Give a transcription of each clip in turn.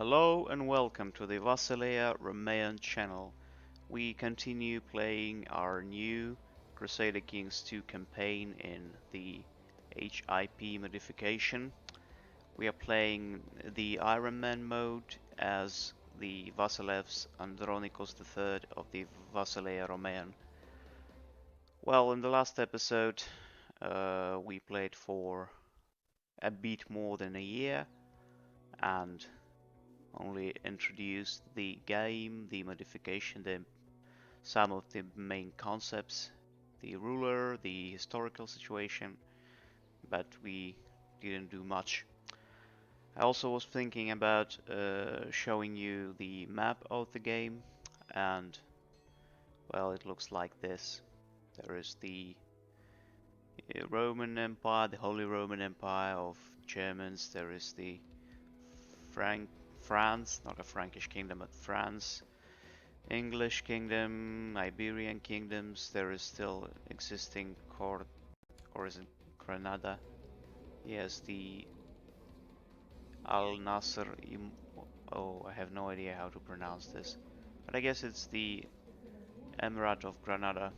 Hello and welcome to the Vassilea Romaean channel. We continue playing our new Crusader Kings 2 campaign in the HIP modification. We are playing the Iron Man mode as the Vasilevs Andronikos III of the Vassilea Romaean. Well, in the last episode we played for a bit more than a year and only introduced the game, the modification, some of the main concepts, the ruler, the historical situation, but we didn't do much. I also was thinking about showing you the map of the game, and well, it looks like this. There is the Roman Empire, the Holy Roman Empire of Germans. There is the France, not a Frankish kingdom, but France, English kingdom, Iberian kingdoms. There is still existing court, or is it Granada? Yes, the Al Nasr. Oh, I have no idea how to pronounce this, but I guess it's the Emirate of Granada.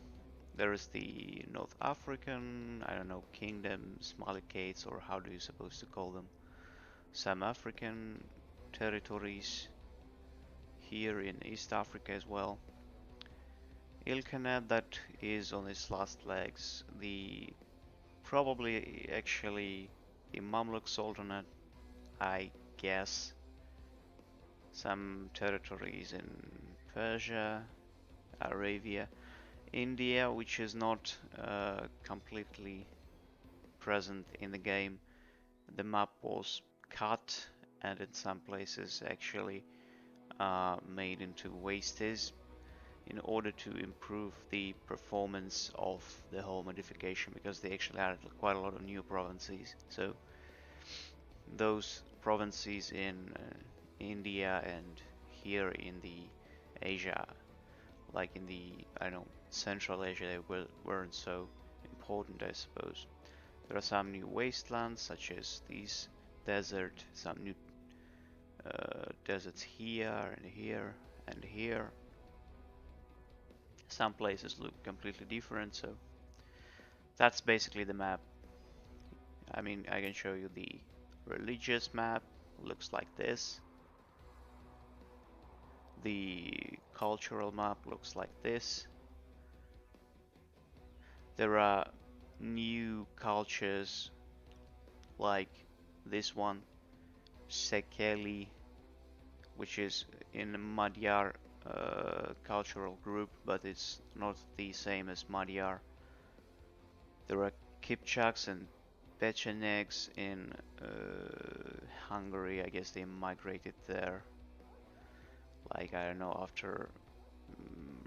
There is the North African, I don't know, kingdoms, Malikites, or how do you suppose to call them? Some African territories here in East Africa as well. Ilkhanate that is on its last legs. The probably actually the Mamluk Sultanate, I guess. Some territories in Persia, Arabia, India, which is not completely present in the game. The map was cut and in some places actually made into wastes in order to improve the performance of the whole modification, because they actually added quite a lot of new provinces. So those provinces in India and here in the Asia, like in the, I don't know, Central Asia, they weren't so important, I suppose. There are some new wastelands, such as these desert, some new deserts here and here and here. Some places look completely different, so that's basically the map. I mean, I can show you the religious map, looks like this. The cultural map looks like this. There are new cultures like this one, Sekeli, which is in Magyar cultural group, but it's not the same as Magyar. There are Kipchaks and Pechenegs in Hungary. I guess they migrated there, like, I don't know, after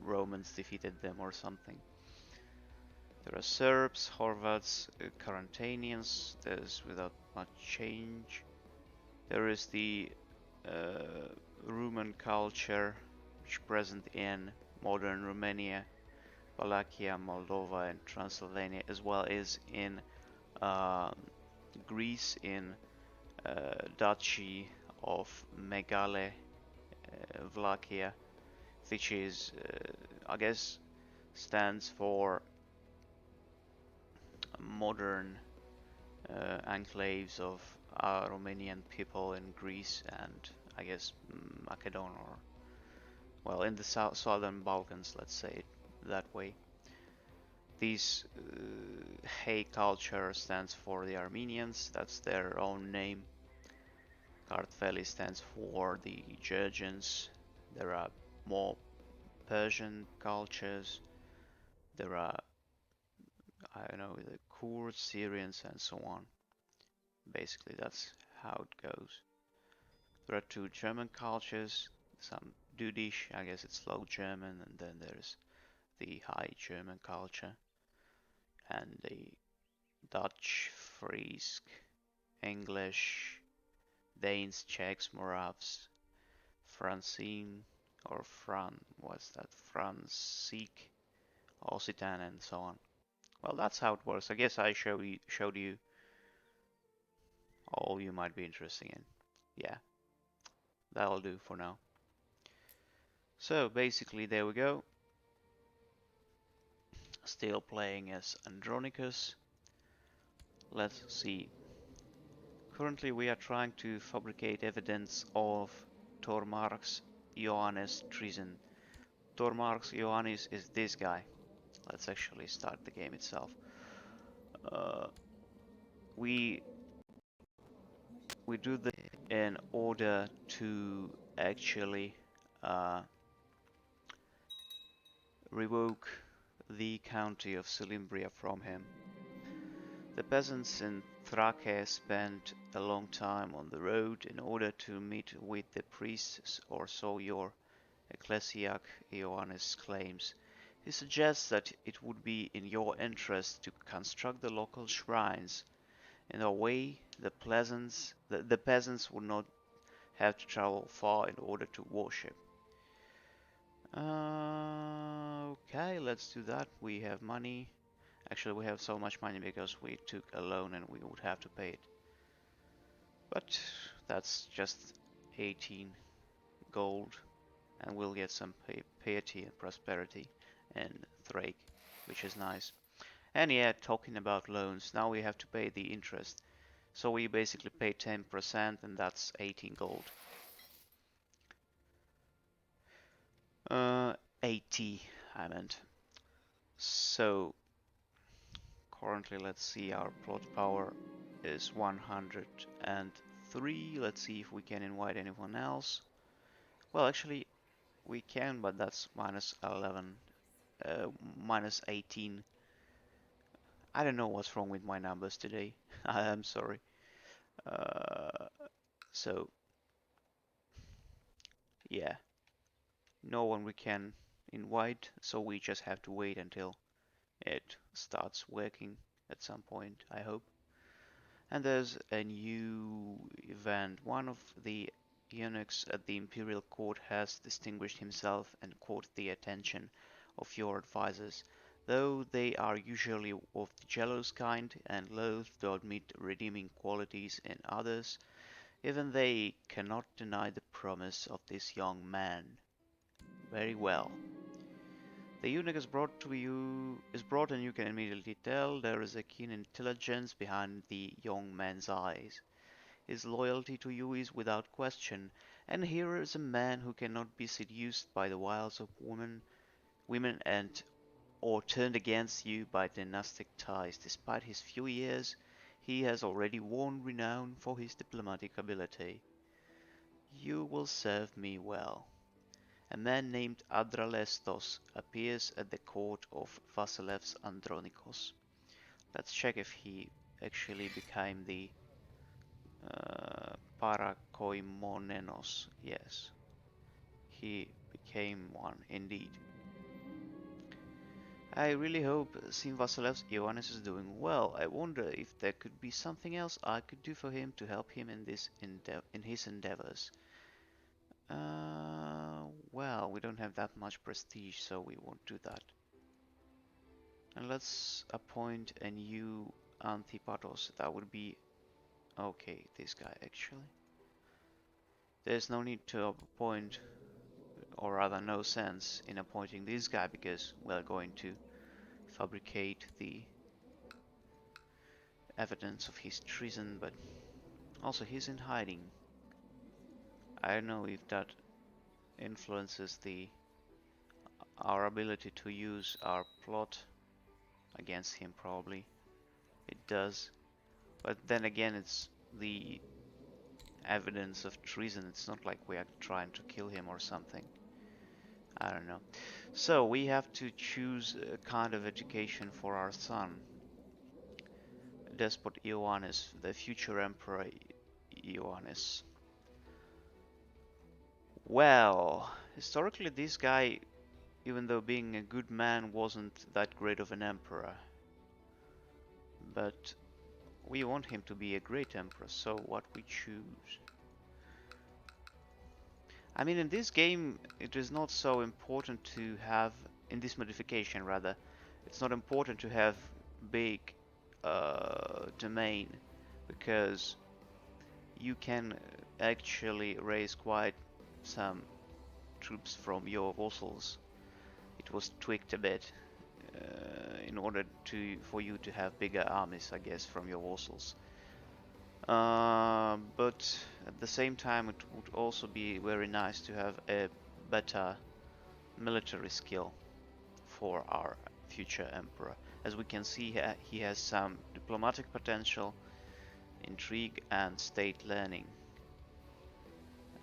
Romans defeated them or something. There are Serbs, Horvats, Carantanians. There's without much change. There is the Roman culture, which is present in modern Romania, Wallachia, Moldova, and Transylvania, as well as in Greece, in Duchy of Megale, Wallachia, which is, I guess, stands for modern enclaves of Romanian people in Greece and, I guess, Macedon, or, well, in the southern Balkans, let's say it that way. This Hay culture stands for the Armenians, that's their own name. Kartveli stands for the Georgians. There are more Persian cultures. There are, I don't know, the Kurds, Syrians, and so on. Basically, that's how it goes. There are two German cultures, some Dudish, I guess it's Low German, and then there's the High German culture, and the Dutch, Friesk, English, Danes, Czechs, Moravs, Francine, or what's that, Francique, Occitan, and so on. Well, that's how it works. I guess I showed you all you might be interested in. Yeah. That'll do for now. So basically, there we go. Still playing as Andronicus. Let's see. Currently we are trying to fabricate evidence of Tormarx Ioannis' treason. Tormarx Ioannis is this guy. Let's actually start the game itself. Uh, we do this in order to actually revoke the county of Silimbria from him. The peasants in Thrace spent a long time on the road in order to meet with the priests, or so your Ecclesiarch Ioannis claims. He suggests that it would be in your interest to construct the local shrines. In a way, the peasants would not have to travel far in order to worship. Okay, let's do that. We have money. Actually, we have so much money because we took a loan and we would have to pay it. But that's just 18 gold, and we'll get some piety and prosperity in Thrake, which is nice. And yeah, talking about loans, now we have to pay the interest. So we basically pay 10%, and that's 18 gold. 80, I meant. So currently, let's see, our plot power is 103. Let's see if we can invite anyone else. Well, actually, we can, but that's minus 11, minus 18. I don't know what's wrong with my numbers today. I am sorry. So, yeah, no one we can invite, so we just have to wait until it starts working at some point, I hope. And there's a new event. One of the eunuchs at the Imperial court has distinguished himself and caught the attention of your advisors. Though they are usually of the jealous kind and loath to admit redeeming qualities in others, even they cannot deny the promise of this young man. Very well. The eunuch is brought and you can immediately tell there is a keen intelligence behind the young man's eyes. His loyalty to you is without question, and here is a man who cannot be seduced by the wiles of women and or turned against you by dynastic ties. Despite his few years, he has already won renown for his diplomatic ability. You will serve me well. A man named Adralestos appears at the court of Vasileus Andronikos. Let's check if he actually became the Parakoimonenos. Yes, he became one indeed. I really hope Symbasileus Ioannis is doing well. I wonder if there could be something else I could do for him to help him in his endeavors. Well, we don't have that much prestige, so we won't do that. And let's appoint a new Antipatos. That would be... okay, this guy actually. There's no need to appoint, or rather no sense in appointing this guy, because we're going to fabricate the evidence of his treason, but also he's in hiding. I don't know if that influences our ability to use our plot against him. Probably it does, but then again, it's the evidence of treason. It's not like we are trying to kill him or something. I don't know. So we have to choose a kind of education for our son. Despot Ioannis, the future Emperor Ioannis. Well, historically this guy, even though being a good man, wasn't that great of an emperor. But we want him to be a great emperor, so what we choose? I mean, in this game, it is not so important to have, in this modification rather, it's not important to have big domain, because you can actually raise quite some troops from your vassals. It was tweaked a bit in order for you to have bigger armies, I guess, from your vassals. But at the same time, it would also be very nice to have a better military skill for our future emperor. As we can see, he has some diplomatic potential, intrigue, and state learning.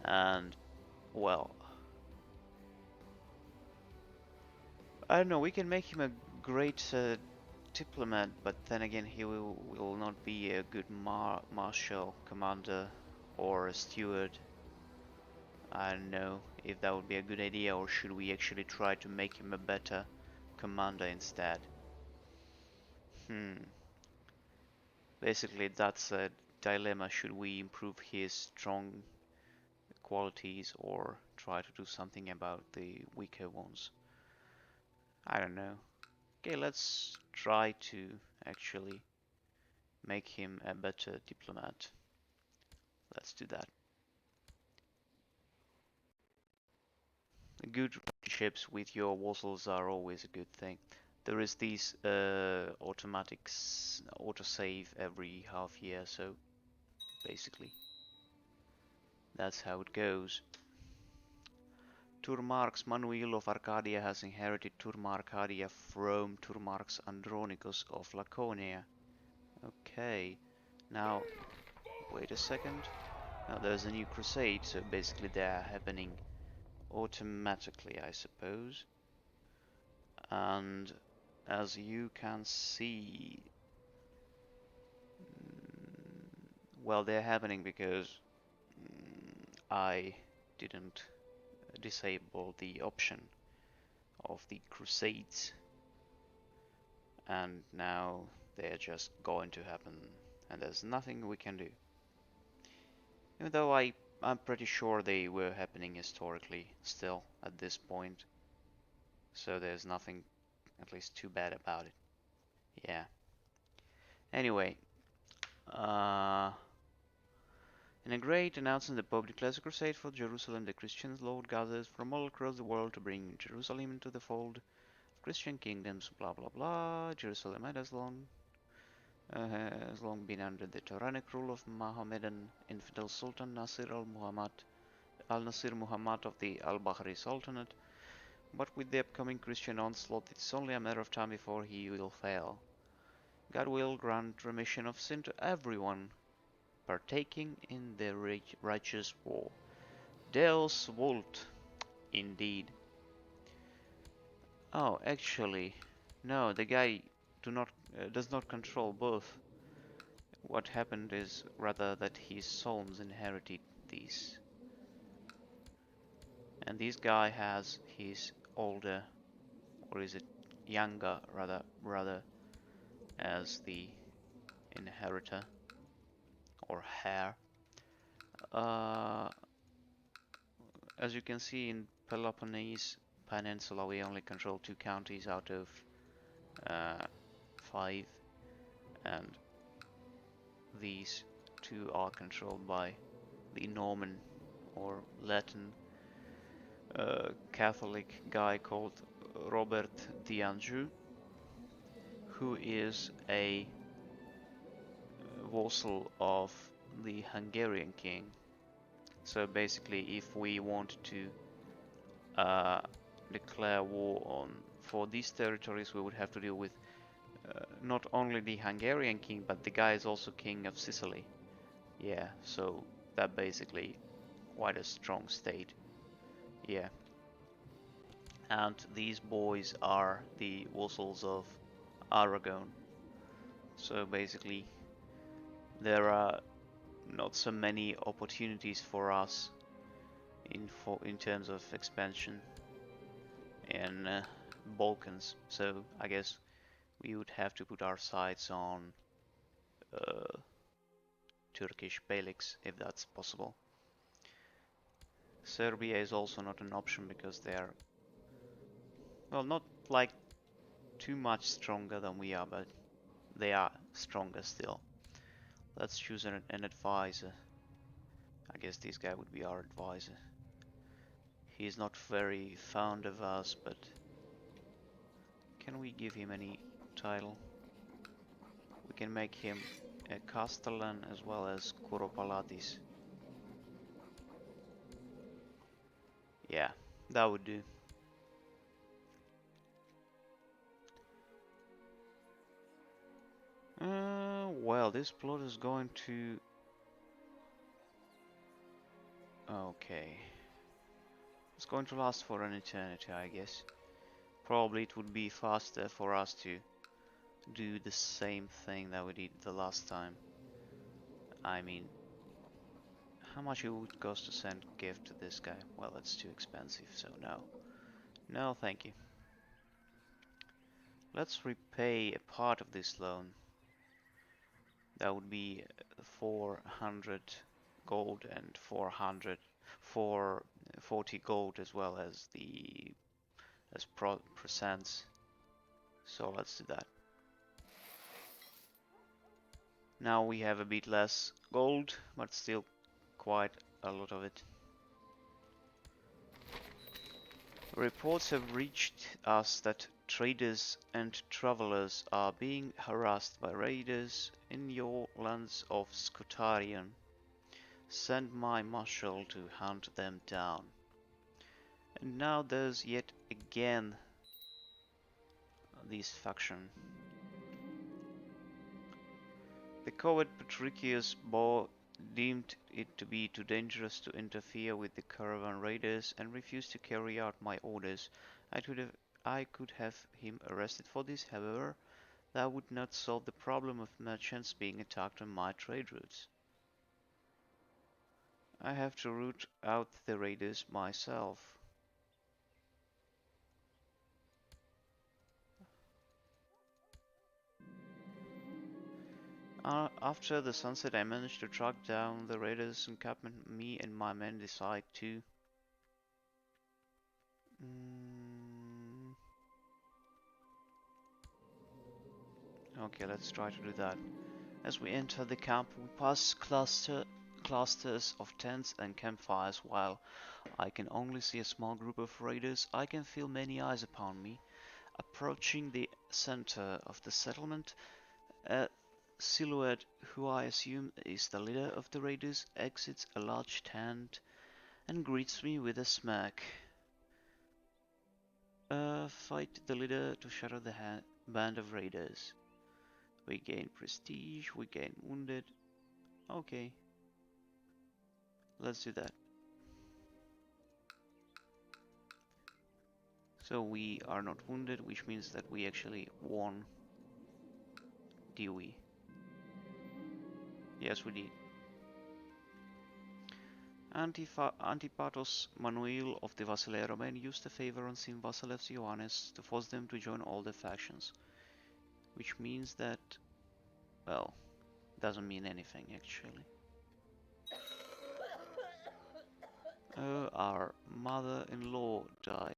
And, well, I don't know, we can make him a great diplomat, but then again, he will not be a good marshal, commander, or a steward. I don't know if that would be a good idea, or should we actually try to make him a better commander instead? Basically, that's a dilemma. Should we improve his strong qualities or try to do something about the weaker ones? I don't know. Okay, let's try to actually make him a better diplomat. Let's do that. Good relationships with your vassals are always a good thing. There is these automatics autosave every half year, so basically that's how it goes. Turmarch's Manuel of Arcadia has inherited Turma Arcadia from Turmarch's Andronicus of Laconia. Okay, now wait a second. Now there's a new crusade, so basically they are happening automatically, I suppose. And as you can see, well, they're happening because I didn't disable the option of the Crusades, and now they're just going to happen, and there's nothing we can do. Even though I'm pretty sure they were happening historically still at this point, so there's nothing at least too bad about it. Yeah. Anyway, in a great announcement, the Pope declares a crusade for Jerusalem. The Christian Lord gathers from all across the world to bring Jerusalem into the fold of Christian kingdoms. Blah blah blah. Jerusalem has long been under the tyrannic rule of Mohammedan infidel Sultan Nasir al-Nasir Muhammad of the Al-Bahri Sultanate. But with the upcoming Christian onslaught, it's only a matter of time before he will fail. God will grant remission of sin to everyone partaking in the righteous war. Deus vult, indeed. Oh, actually, no, the guy does not control both. What happened is rather that his sons inherited these. And this guy has his older, or is it younger rather, as the inheritor or heir. As you can see, in Peloponnese Peninsula we only control 2 counties out of 5, and these 2 are controlled by the Norman or Latin Catholic guy called Robert d'Anjou, who is a vassal of the Hungarian king. So basically, if we want to declare war for these territories, we would have to deal with not only the Hungarian king, but the guy is also king of Sicily. Yeah, so that basically quite a strong state. Yeah. And these boys are the vassals of Aragon. So basically, there are not so many opportunities for us in terms of expansion in Balkans. So I guess we would have to put our sights on Turkish beyliks if that's possible. Serbia is also not an option because they are, well, not like too much stronger than we are, but they are stronger still. Let's choose an advisor. I guess this guy would be our advisor. He's not very fond of us, but can we give him any title? We can make him a Castellan as well as Kuropalatis. Yeah, that would do. Well, this plot is going to... Okay. It's going to last for an eternity, I guess. Probably it would be faster for us to do the same thing that we did the last time. I mean, how much it would cost to send gift to this guy? Well, it's too expensive, so no. No, thank you. Let's repay a part of this loan. That would be 400 gold and 40 gold as well as the percents. So let's do that. Now we have a bit less gold, but still quite a lot of it. Reports have reached us that traders and travelers are being harassed by raiders in your lands of Scutarion. Send my marshal to hunt them down. And now there's yet again this faction. The coward Patricius Bo deemed it to be too dangerous to interfere with the caravan raiders and refused to carry out my orders. I could have him arrested for this, however, that would not solve the problem of merchants being attacked on my trade routes. I have to root out the raiders myself. After the sunset, I managed to track down the raiders encampment. Me and my men decide to... Okay, let's try to do that. As we enter the camp, we pass clusters of tents and campfires. While I can only see a small group of raiders, I can feel many eyes upon me. Approaching the center of the settlement, a silhouette, who I assume is the leader of the raiders, exits a large tent and greets me with a smirk. Fight the leader to shatter the band of raiders. We gain prestige, we gain wounded. Okay. Let's do that. So we are not wounded, which means that we actually won. Did we? Yes, we did. Antipatos Manuel of the Vasiliae Romae used a favor on Symbasileus Ioannis to force them to join all the factions. Which means that, well, doesn't mean anything actually. Our mother-in-law died.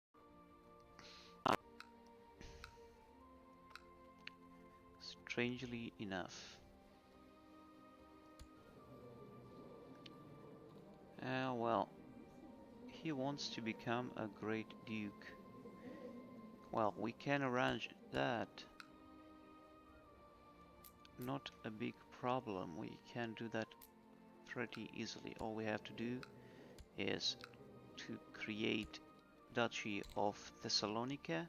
Strangely enough. Well, he wants to become a great duke. Well, we can arrange that. Not a big problem. We can do that pretty easily. All we have to do is to create Duchy of Thessalonica.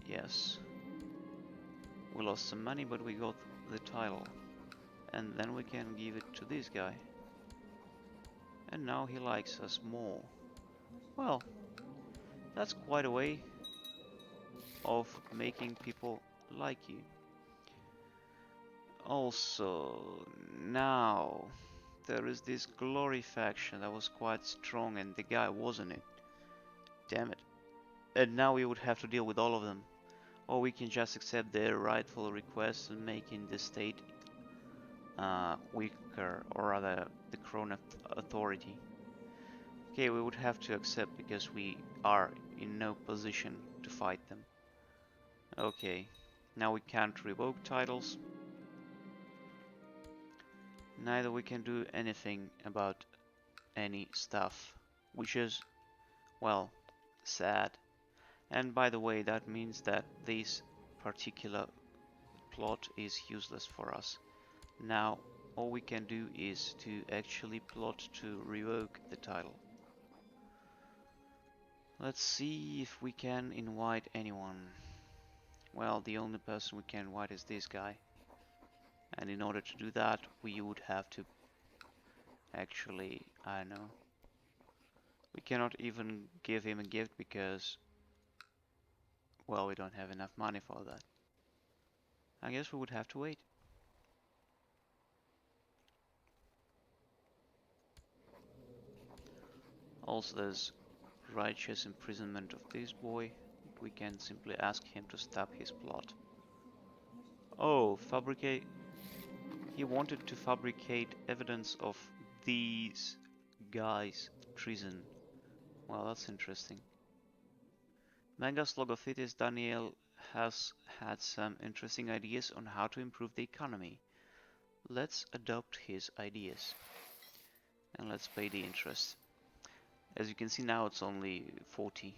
Yes. We lost some money, but we got the title. And then we can give it to this guy. And now he likes us more. Well, that's quite a way of making people like you. Also, now there is this glory faction that was quite strong and the guy wasn't it. Damn it. And now we would have to deal with all of them. Or we can just accept their rightful requests and making the state weaker, or rather the Crown authority. Okay, we would have to accept because we are in no position to fight them. Okay, now we can't revoke titles. Neither we can do anything about any stuff, which is, well, sad. And by the way, that means that this particular plot is useless for us. Now, all we can do is to actually plot to revoke the title. Let's see if we can invite anyone. Well, the only person we can invite is this guy. And in order to do that, we would have to actually, I don't know. We cannot even give him a gift because, well, we don't have enough money for that. I guess we would have to wait. Also, there's righteous imprisonment of this boy. We can simply ask him to stop his plot. Oh, fabricate. He wanted to fabricate evidence of these guys' treason. Well, that's interesting. Mangas Logophytis Daniel has had some interesting ideas on how to improve the economy. Let's adopt his ideas. And let's pay the interest. As you can see now, it's only 40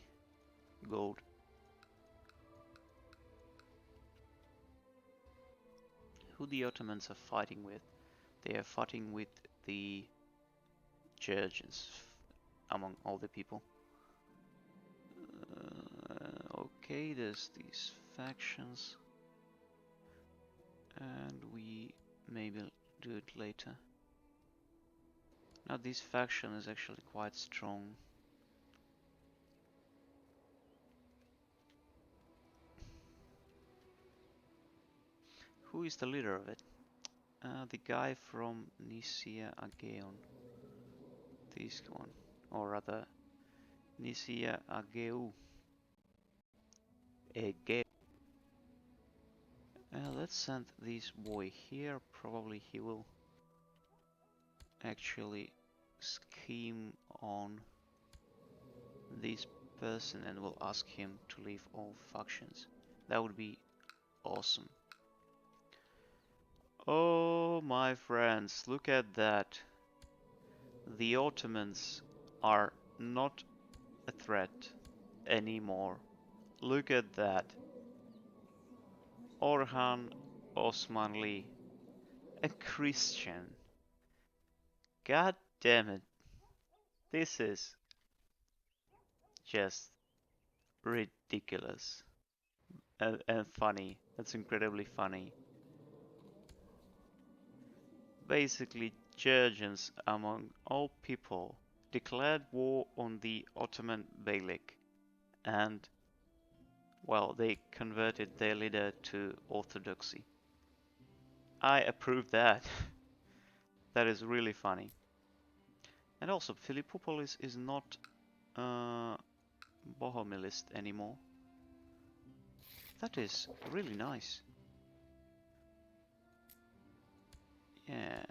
gold. Who the Ottomans are fighting with? They are fighting with the Georgians, among all the people. Okay, there's these factions. And we maybe do it later. Now this faction is actually quite strong. Who is the leader of it? The guy from Nicaea Aegeon. This one. Or rather, Nicaea Aegeu. Let's send this boy here. Probably he will actually scheme on this person and will ask him to leave all factions. That would be awesome. Oh, my friends, look at that. The Ottomans are not a threat anymore. Look at that. Orhan Osmanli, a Christian. God damn it. This is just ridiculous and funny. That's incredibly funny. Basically, Georgians, among all people, declared war on the Ottoman Beylik, and, well, they converted their leader to Orthodoxy. I approve that. That is really funny. And also, Philippopolis is not Bohemilist anymore. That is really nice. Yeah.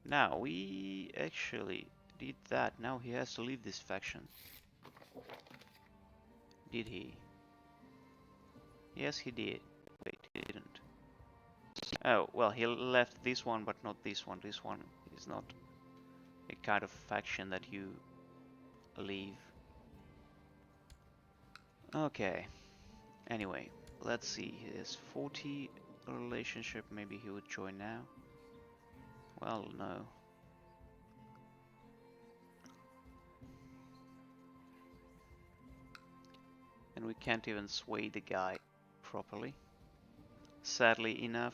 Now, we actually did that. Now he has to leave this faction. Did he? Yes, he did. Wait, he didn't. Oh, well, he left this one, but not this one. This one is not a kind of faction that you leave. Okay. Anyway, let's see. He has 40 relationship. Maybe he would join now. Well, no. And we can't even sway the guy properly. Sadly enough.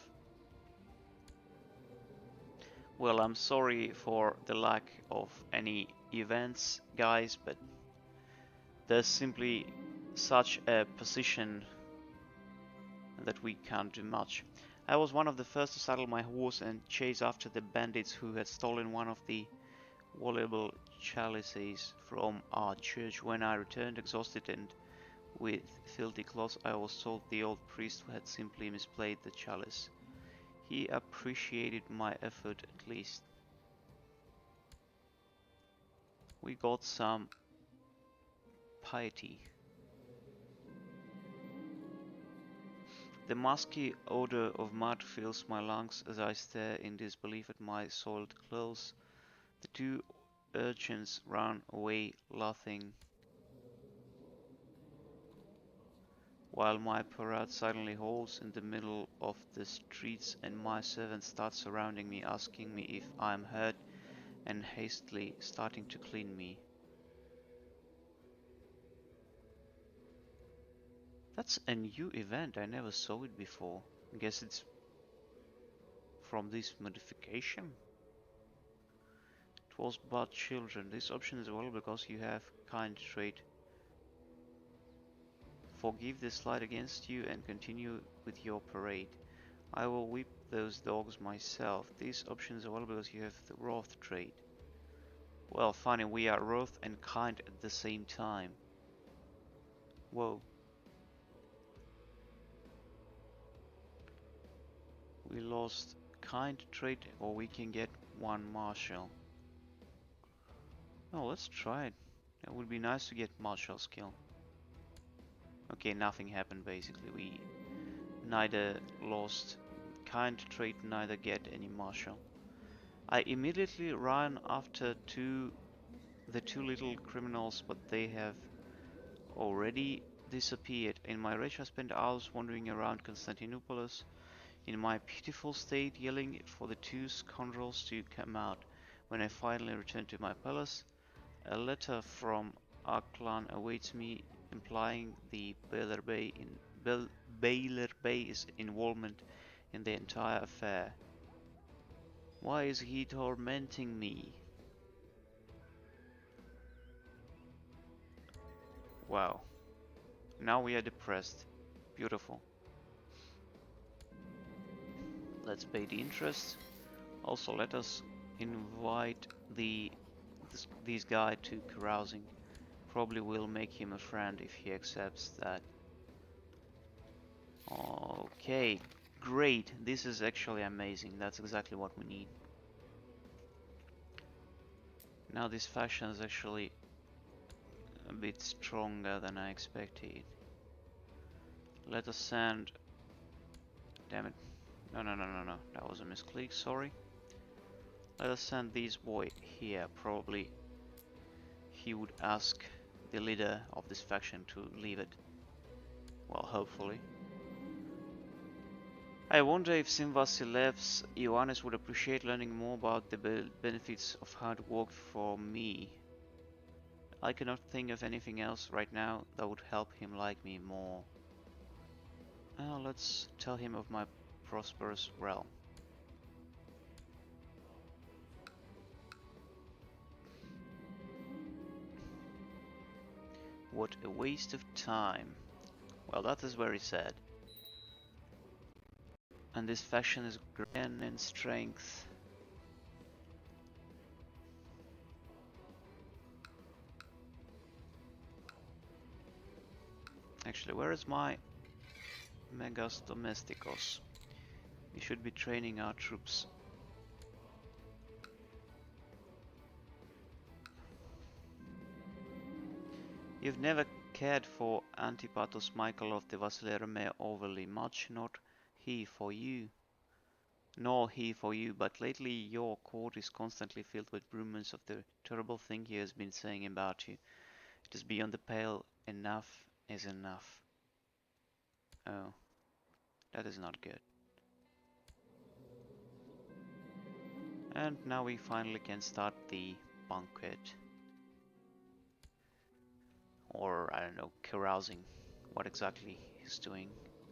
Well, I'm sorry for the lack of any events, guys, but there's simply such a position that we can't do much. I was one of the first to saddle my horse and chase after the bandits who had stolen one of the valuable chalices from our church. When I returned exhausted and with filthy clothes, I was told the old priest had simply misplaced the chalice. He appreciated my effort at least. We got some piety. The musky odor of mud fills my lungs as I stare in disbelief at my soiled clothes. The two urchins run away laughing, while my parrot suddenly halts in the middle of the streets and my servants start surrounding me, asking me if I am hurt and hastily starting to clean me. That's a new event, I never saw it before. I guess it's from this modification. It was but children. This option is available because you have kind trait. Forgive the slight against you and continue with your parade. I will whip those dogs myself. This option is available because you have the wrath trait. Well, funny, we are wrath and kind at the same time. Whoa. We lost kind trait, or we can get one martial. Oh, let's try it. It would be nice to get martial skill. Okay, nothing happened basically. We neither lost kind trait, neither get any martial. I immediately ran after the two little criminals, but they have already disappeared. In my rage, I spent hours wandering around Constantinople in my pitiful state, yelling for the two scoundrels to come out. When I finally returned to my palace, a letter from Aklan awaits me, implying the Beylerbeyi's involvement in the entire affair. Why is he tormenting me? Wow. Now we are depressed. Beautiful. Let's pay the interest. Also, let us invite this guy to carousing. Probably will make him a friend if he accepts that. Okay, great. This is actually amazing. That's exactly what we need. Now this faction is actually a bit stronger than I expected. Let us send... Damn it. No. That was a misclick, sorry. Let us send this boy here. Probably he would ask the leader of this faction to leave it. Well, hopefully. I wonder if Symbasileus Ioannis would appreciate learning more about the benefits of hard work for me. I cannot think of anything else right now that would help him like me more. Let's tell him of my prosperous realm. What a waste of time. Well, that is very sad. And this faction is grand in strength. Actually, where is my Megas Domesticos? We should be training our troops. You've never cared for Antipatos Michael of the Vasilerme overly much, not he for you. Nor he for you, but lately your court is constantly filled with rumors of the terrible thing he has been saying about you. It is beyond the pale. Enough is enough. Oh, that is not good. And now we finally can start the banquet. Or, I don't know, carousing. What exactly he's doing.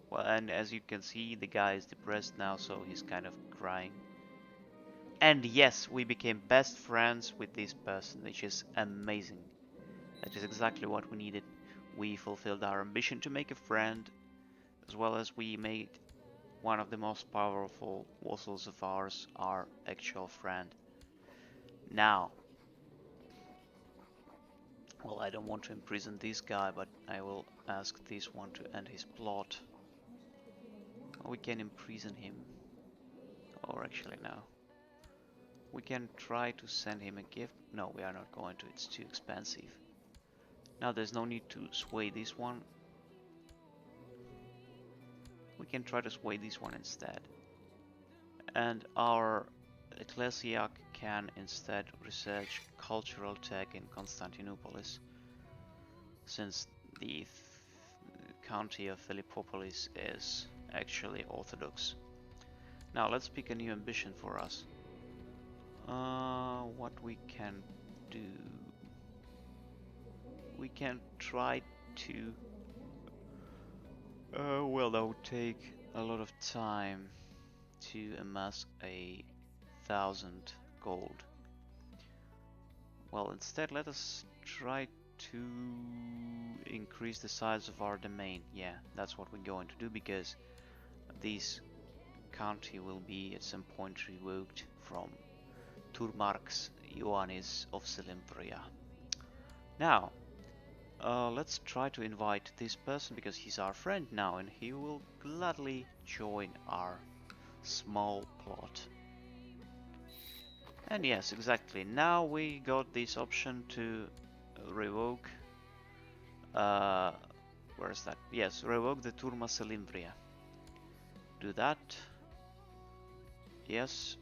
Well, and as you can see, the guy is depressed now, so he's kind of crying. And yes, we became best friends with this person, which is amazing. That is exactly what we needed. We fulfilled our ambition to make a friend, as well as we made one of the most powerful vassals of ours our actual friend. Now, well, I don't want to imprison this guy, but I will ask this one to end his plot. Or we can imprison him. Or actually, no. We can try to send him a gift. No, we are not going to. It's too expensive. Now there's no need to sway this one. We can try to sway this one instead. And our ecclesiarch can instead research cultural tech in Constantinopolis, since the county of Philippopolis is actually Orthodox. Now let's pick a new ambition for us. What we can do? We can try to... well, that would take a lot of time to amass 1,000 gold. Well, instead let us try to increase the size of our domain. Yeah, that's what we're going to do, because this county will be at some point revoked from Turmarx Ioannis of Selymbria. Now, let's try to invite this person, because he's our friend now and he will gladly join our small plot. And yes, exactly, now we got this option to revoke, where is that? Yes, revoke the Turma Selymbria. Do that. Yes.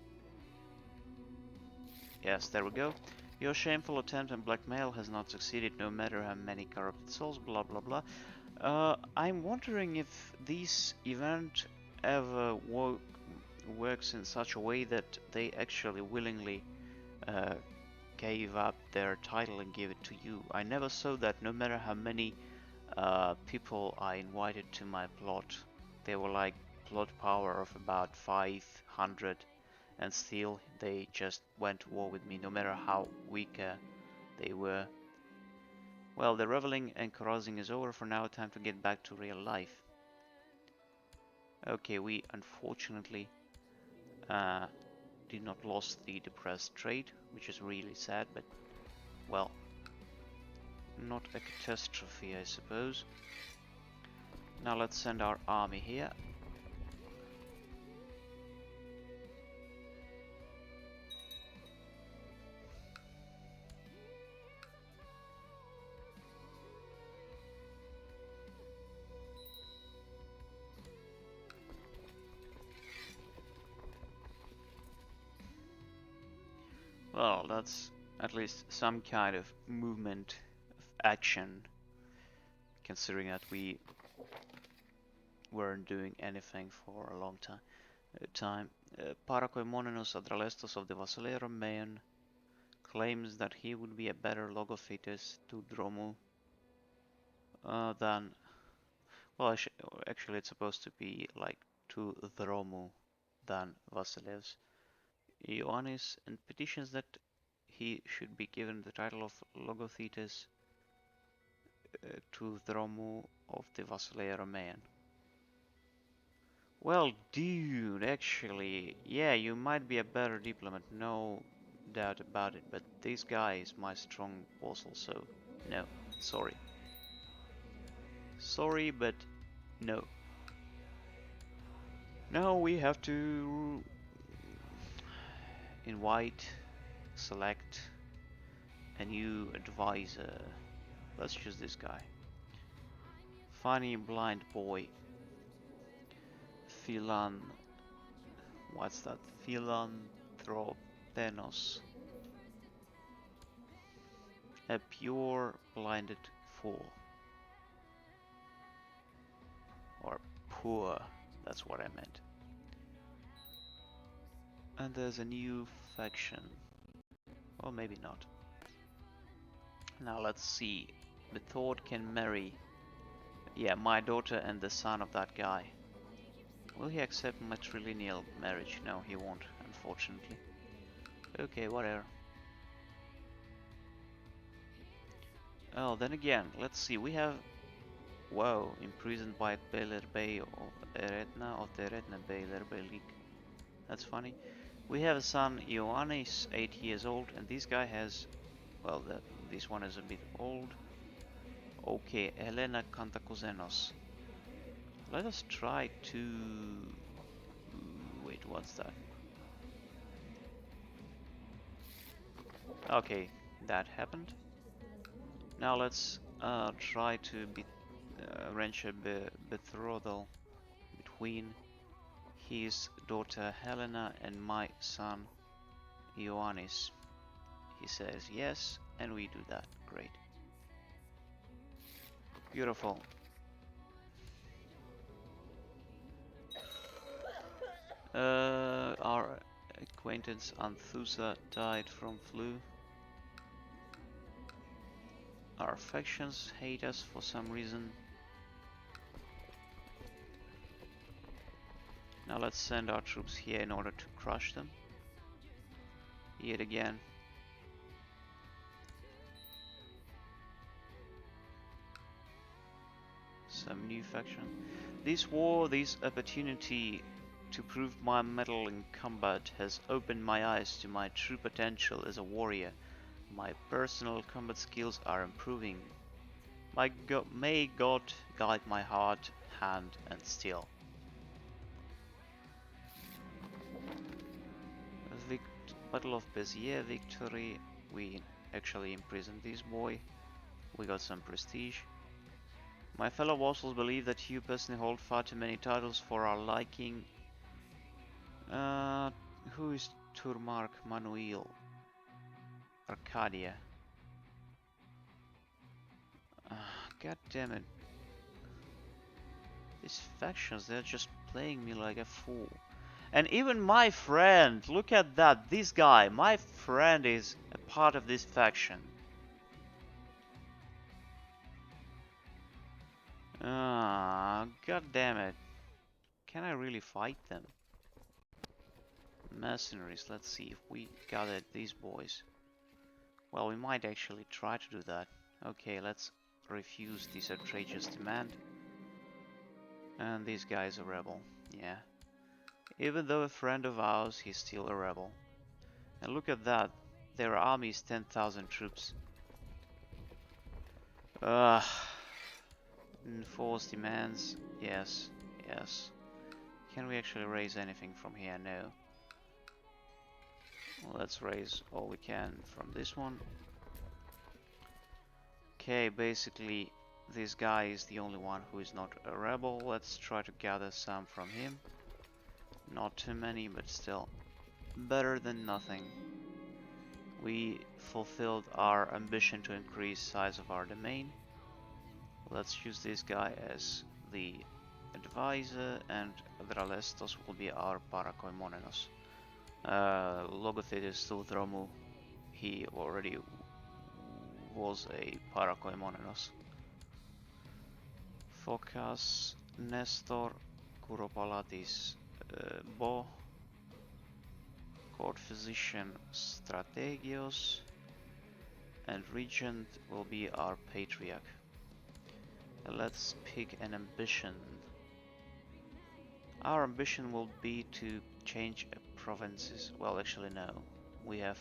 Yes, there we go. Your shameful attempt on blackmail has not succeeded, no matter how many corrupted souls, blah blah blah. I'm wondering if this event ever works in such a way that they actually willingly gave up their title and gave it to you. I never saw that, no matter how many people I invited to my plot. They were like plot power of about 500, and still they just went to war with me, no matter how weak they were. Well, the reveling and carousing is over for now. Time to get back to real life. Okay, we unfortunately did not lost the depressed trade, which is really sad, but well, not a catastrophe, I suppose. Now let's send our army here. Well, that's at least some kind of movement of action, considering that we weren't doing anything for a long time. Parakoimonenos Adralestos of the Basileiomean claims that he would be a better logophytes to Dromu than... Well, actually it's supposed to be like to Dromu than Vasileus Ioannis, and petitions that he should be given the title of Logothetes to Dromu of the Basileiomean. Well, dude, actually, yeah, you might be a better diplomat, no doubt about it, but this guy is my strong vassal, so no, sorry. Sorry, but no. Now we have to select a new advisor. Let's choose this guy. Funny blind boy. What's that? Philanthropenos. A pure blinded fool. Or poor, that's what I meant. And there's a new faction. Or maybe not. Now let's see. The thought can marry. Yeah, my daughter and the son of that guy. Will he accept matrilineal marriage? No, he won't, unfortunately. Okay, whatever. Oh, then again, let's see. We have... Whoa, imprisoned by Baylor Bay of Eretna of the Eretna Baylor Bay League. That's funny. We have a son, Ioannis, 8 years old, and this guy has... Well, this one is a bit old. Okay, Helena Kantakouzenos. Let us try to... Wait, what's that? Okay, that happened. Now let's try to arrange a betrothal queen, his daughter Helena, and my son Ioannis. He says yes, and we do that. Great. Beautiful. Our acquaintance Anthusa died from flu. Our factions hate us for some reason. Now let's send our troops here in order to crush them. Yet again. Some new faction. This war, this opportunity to prove my mettle in combat has opened my eyes to my true potential as a warrior. My personal combat skills are improving. May God guide my heart, hand and steel. Battle of Béziers victory. We actually imprisoned this boy. We got some prestige. My fellow vassals believe that you personally hold far too many titles for our liking. Who is Turmark Manuel? Arcadia. God damn it. These factions, they're just playing me like a fool. And even my friend, look at that, this guy, my friend is a part of this faction. God damn it. Can I really fight them? Mercenaries, let's see if we gather these boys. Well, we might actually try to do that. Okay, let's refuse this outrageous demand. And this guy is a rebel, yeah. Even though a friend of ours, he's still a rebel. And look at that, their army is 10,000 troops. Enforced demands, yes, yes. Can we actually raise anything from here? No. Well, let's raise all we can from this one. Okay, basically this guy is the only one who is not a rebel. Let's try to gather some from him. Not too many, but still better than nothing. We fulfilled our ambition to increase size of our domain. Let's use this guy as the advisor, and Dralestos will be our parakoimonenos. Logothetis Thromu, he already was a parakoimonenos. Phocas, Nestor, Kuropalatis, Bo, court physician Strategios, and regent will be our patriarch. Let's pick an ambition. Our ambition will be to change provinces. Well, actually no, we have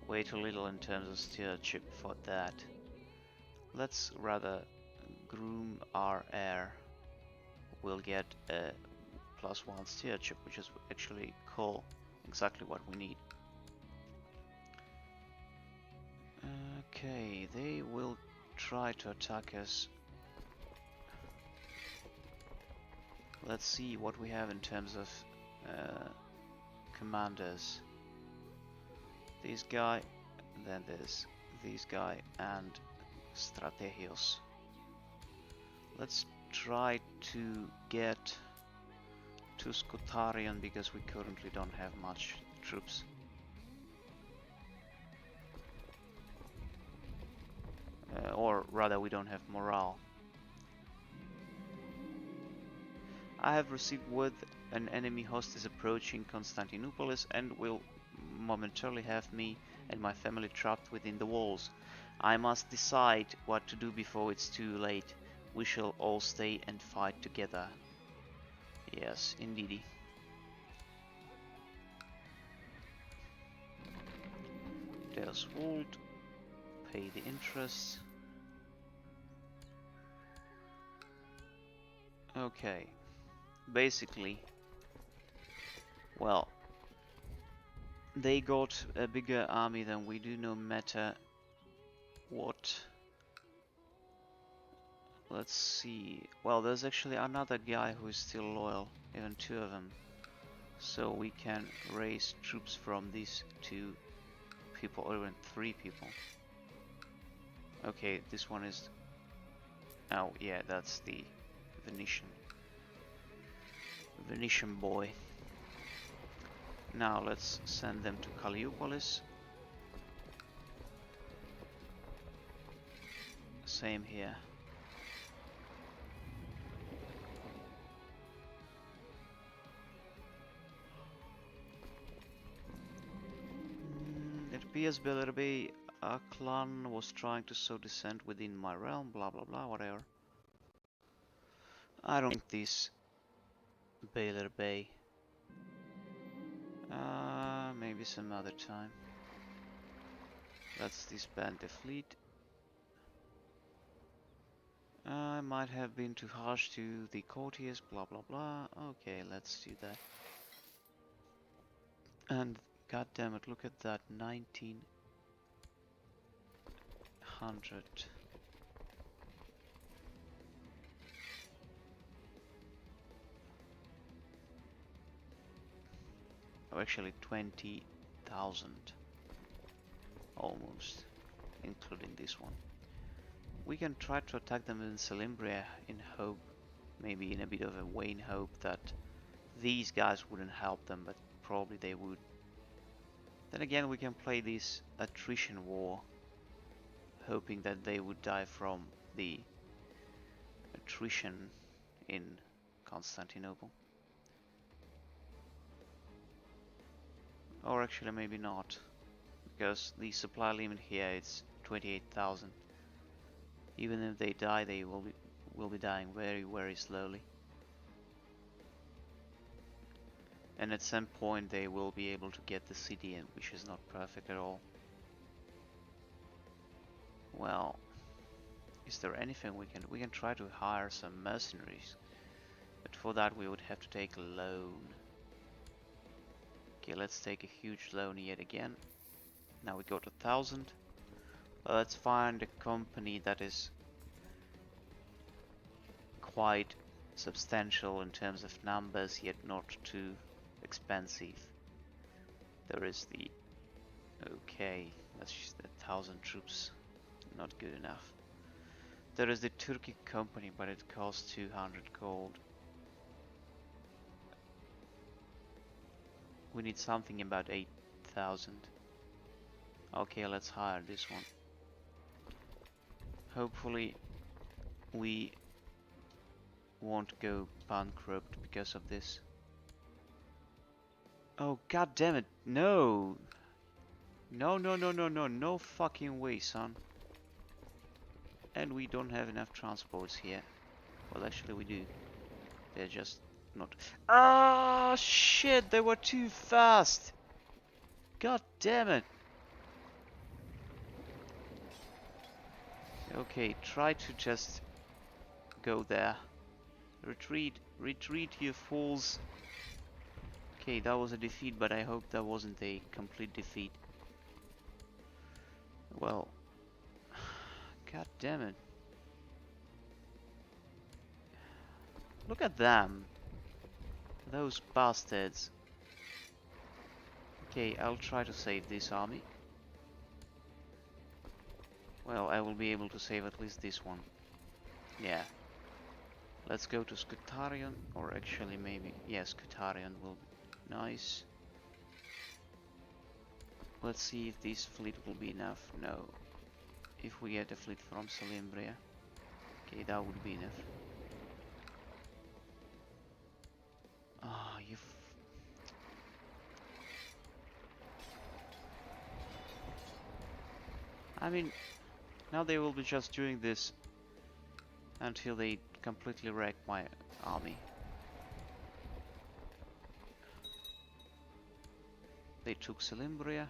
way too little in terms of stewardship for that. Let's rather groom our heir. We'll get a +1 stewardship, which is actually cool, exactly what we need. Okay, they will try to attack us. Let's see what we have in terms of commanders. This guy, then there's this guy, and Strategios. Let's try to get to Skotarion because we currently don't have much troops. Or rather, we don't have morale. I have received word an enemy host is approaching Constantinopolis and will momentarily have me and my family trapped within the walls. I must decide what to do before it's too late. We shall all stay and fight together. Yes, indeedy. There's Wold. Pay the interest. Okay. Basically, well, they got a bigger army than we do, no matter what let's see. Well, there's actually another guy who is still loyal, even two of them. So we can raise troops from these two people, or even three people. Okay, this one is... Oh, yeah, that's the Venetian boy. Now let's send them to Palaiologoi. Same here. It appears Bellerby, a clan was trying to sow dissent within my realm, blah blah blah, whatever. I don't think this Baylor Bay. Maybe some other time. Let's disband the fleet. I might have been too harsh to the courtiers, blah blah blah. Okay, let's do that. And god damn it, look at that, 1900. Oh, actually 20,000. Almost, including this one. We can try to attack them in Salimbria in hope, maybe in a bit of a vain hope that these guys wouldn't help them, but probably they would. Then again, we can play this attrition war, hoping that they would die from the attrition in Constantinople. Or actually maybe not, because the supply limit here is 28,000. Even if they die, they will be dying very slowly. And at some point they will be able to get the city in, which is not perfect at all. Well, is there anything we can do? We can try to hire some mercenaries, but for that we would have to take a loan. Okay, let's take a huge loan yet again. Now we got 1,000. Let's find a company that is quite substantial in terms of numbers, yet not too expensive. There is the... Okay, that's just 1,000 troops. Not good enough. There is the Turkic company, but it costs 200 gold. We need something about 8,000. Okay, let's hire this one. Hopefully we won't go bankrupt because of this. Oh god damn it, no! No fucking way, son. And we don't have enough transports here. Well, actually we do. They're just not... Ah, shit, they were too fast! God damn it! Okay, try to just go there. Retreat, retreat, you fools! Okay, that was a defeat, but I hope that wasn't a complete defeat. Well, god damn it. Look at them. Those bastards. Okay, I'll try to save this army. Well, I will be able to save at least this one. Yeah. Let's go to Scutarion, or actually maybe... Yes, Scutarion will be nice. Let's see if this fleet will be enough. No. If we get a fleet from Salimbria. Okay, that would be enough. Ah, you... I mean, now they will be just doing this until they completely wreck my army. They took Salimbria.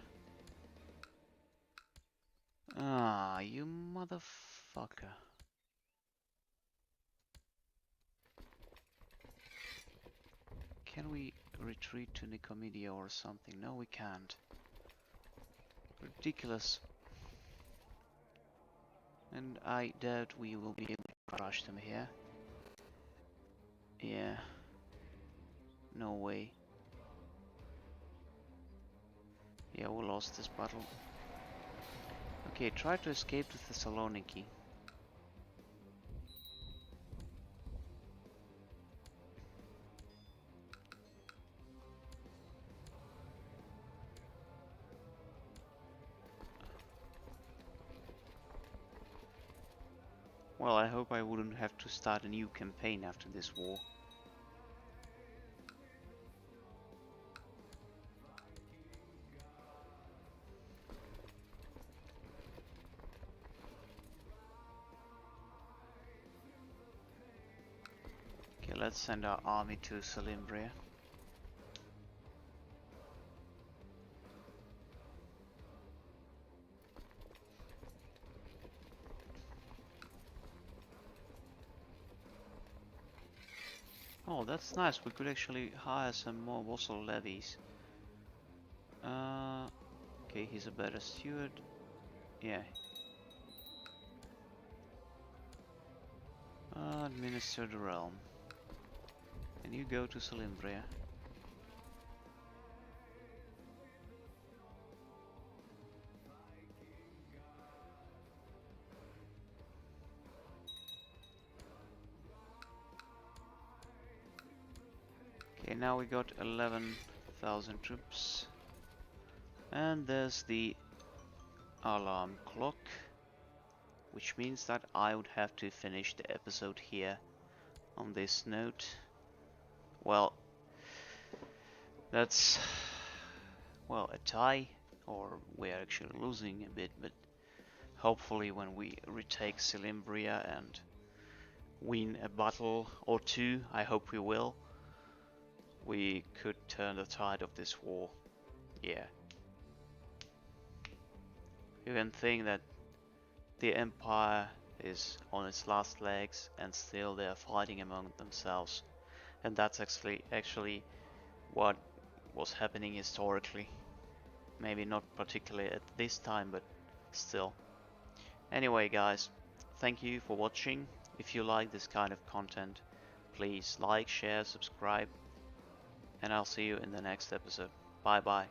Ah, you motherfucker. Can we retreat to Nicomedia or something? No, we can't. Ridiculous. And I doubt we will be able crush them here. Yeah. No way. Yeah, we lost this battle. Okay, try to escape to Thessaloniki. Well, I hope I wouldn't have to start a new campaign after this war. Okay, let's send our army to Salimbria. Oh, that's nice. We could actually hire some more vassal levies. Okay, he's a better steward. Yeah. Administer the realm. And you go to Salimbria. Okay, now we got 11,000 troops. And there's the alarm clock, which means that I would have to finish the episode here on this note. Well, that's, well, a tie, or we're actually losing a bit, but hopefully when we retake Salimbria and win a battle or two, I hope we will, we could turn the tide of this war. Yeah. You can think that the Empire is on its last legs and still they are fighting among themselves. And that's actually what was happening historically. Maybe not particularly at this time, but still. Anyway guys, thank you for watching. If you like this kind of content, please like, share, subscribe, and I'll see you in the next episode. Bye bye.